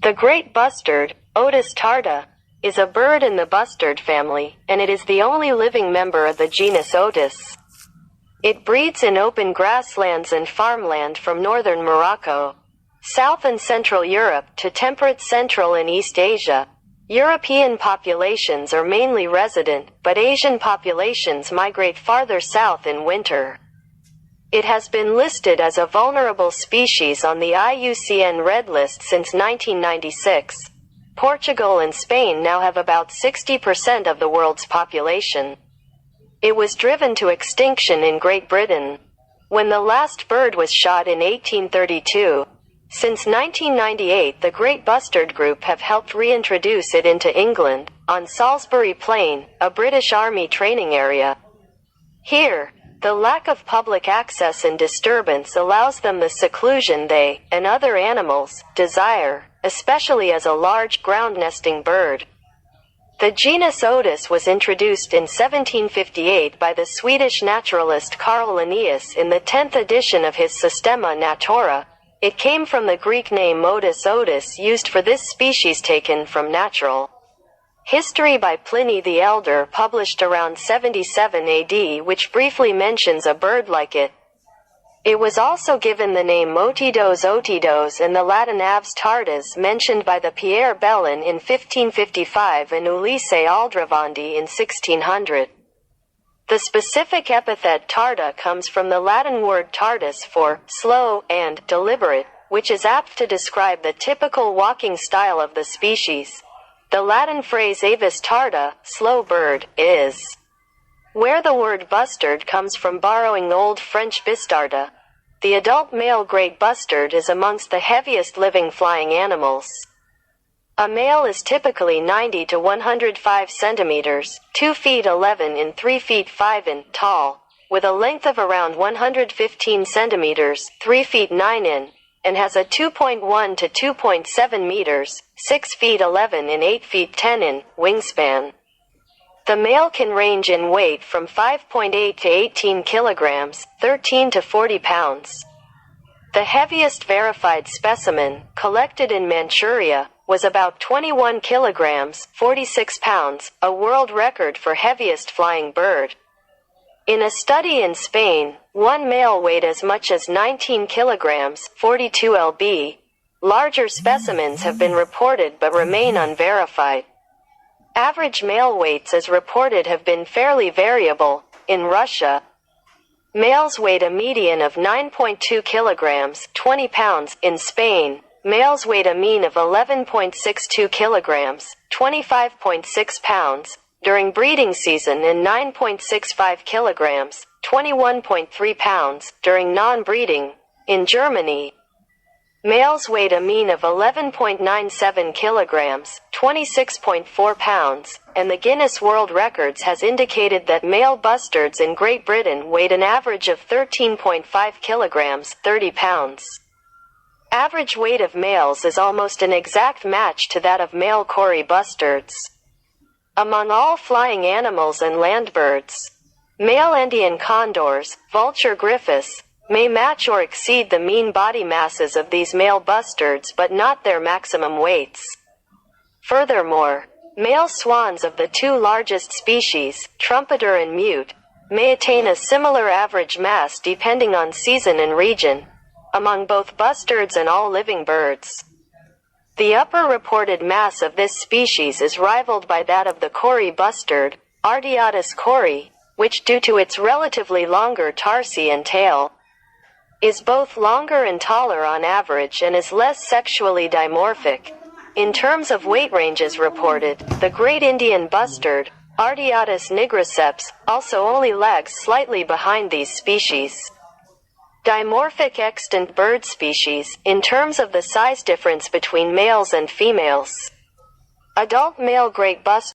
The great bustard, Otis.It, is a bird in the bustard family, and it is the only living member of the genus Otis. It breeds in open grasslands and farmland from northern Morocco, South and Central Europe to temperate Central and East Asia. European populations are mainly resident, but Asian populations migrate farther south in winter. It has been listed as a vulnerable species on the IUCN Red List since 1996. Portugal and Spain now have about 60% of the world's population. It was driven to extinction in Great Britain, when the last bird was shot in 1832. Since 1998, the Great Bustard Group have helped reintroduce it into England, on Salisbury Plain, a British Army training area. Here, the lack of public access and disturbance allows them the seclusion they, and other animals, desire, especially as a large ground-nesting bird. The genus Otis was introduced in 1758 by the Swedish naturalist Carl Linnaeus in the 10th edition of his Systema Naturae. It came from the Greek name Otis used for this species taken from natural history by Pliny the Elder, published around 77 AD, which briefly mentions a bird like it. It was also given the name Otidos and the Latin aves tardas mentioned by the Pierre Bellin in 1555 and Ulisse Aldrovandi in 1600. The specific epithet tarda comes from the Latin word tardus for slow and deliberate, which is apt to describe the typical walking style of the species. The Latin phrase avis tarda, slow bird, is where the word bustard comes from, borrowing Old French bistarda. The adult male great bustard is amongst the heaviest living flying animals. A male is typically 90 to 105 centimeters, 2 feet 11 and 3 feet 5 in tall, with a length of around 115 centimeters, 3 feet 9 in, and has a 2.1 to 2.7 meters, 6 feet 11 and 8 feet 10 in, wingspan. The male can range in weight from 5.8 to 18 kilograms, 13 to 40 pounds. The heaviest verified specimen, collected in Manchuria, was about 21 kilograms, 46 pounds, a world record for heaviest flying bird. In a study in Spain, one male weighed as much as 19 kilograms, 42 lb. Larger specimens have been reported but remain unverified. Average male weights as reported have been fairly variable. In Russia, males weighed a median of 9.2 kilograms, 20 pounds. In Spain, males weighed a mean of 11.62 kilograms, 25.6 pounds, during breeding season, and 9.65 kilograms, 21.3 pounds, during non-breeding. In Germany, males weighed a mean of 11.97 kilograms, 26.4 pounds, and the Guinness World Records has indicated that male bustards in Great Britain weighed an average of 13.5 kilograms, 30 pounds. Average weight of males is almost an exact match to that of male Cory bustards. Among all flying animals and land birds, male Indian condors, vulture gryphus, may match or exceed the mean body masses of these male bustards but not their maximum weights. Furthermore, male swans of the two largest species, trumpeter and mute, may attain a similar average mass depending on season and region, among both bustards and all living birds. The upper reported mass of this species is rivaled by that of the Cory bustard, Artiodus cory, which, due to its relatively longer tarsi and tail, is both longer and taller on average and is less sexually dimorphic. In terms of weight ranges reported, the Great Indian bustard, Artiodus nigriceps, also only lags slightly behind these species. Dimorphic extant bird species, in terms of the size difference between males and females. Adult male great bustard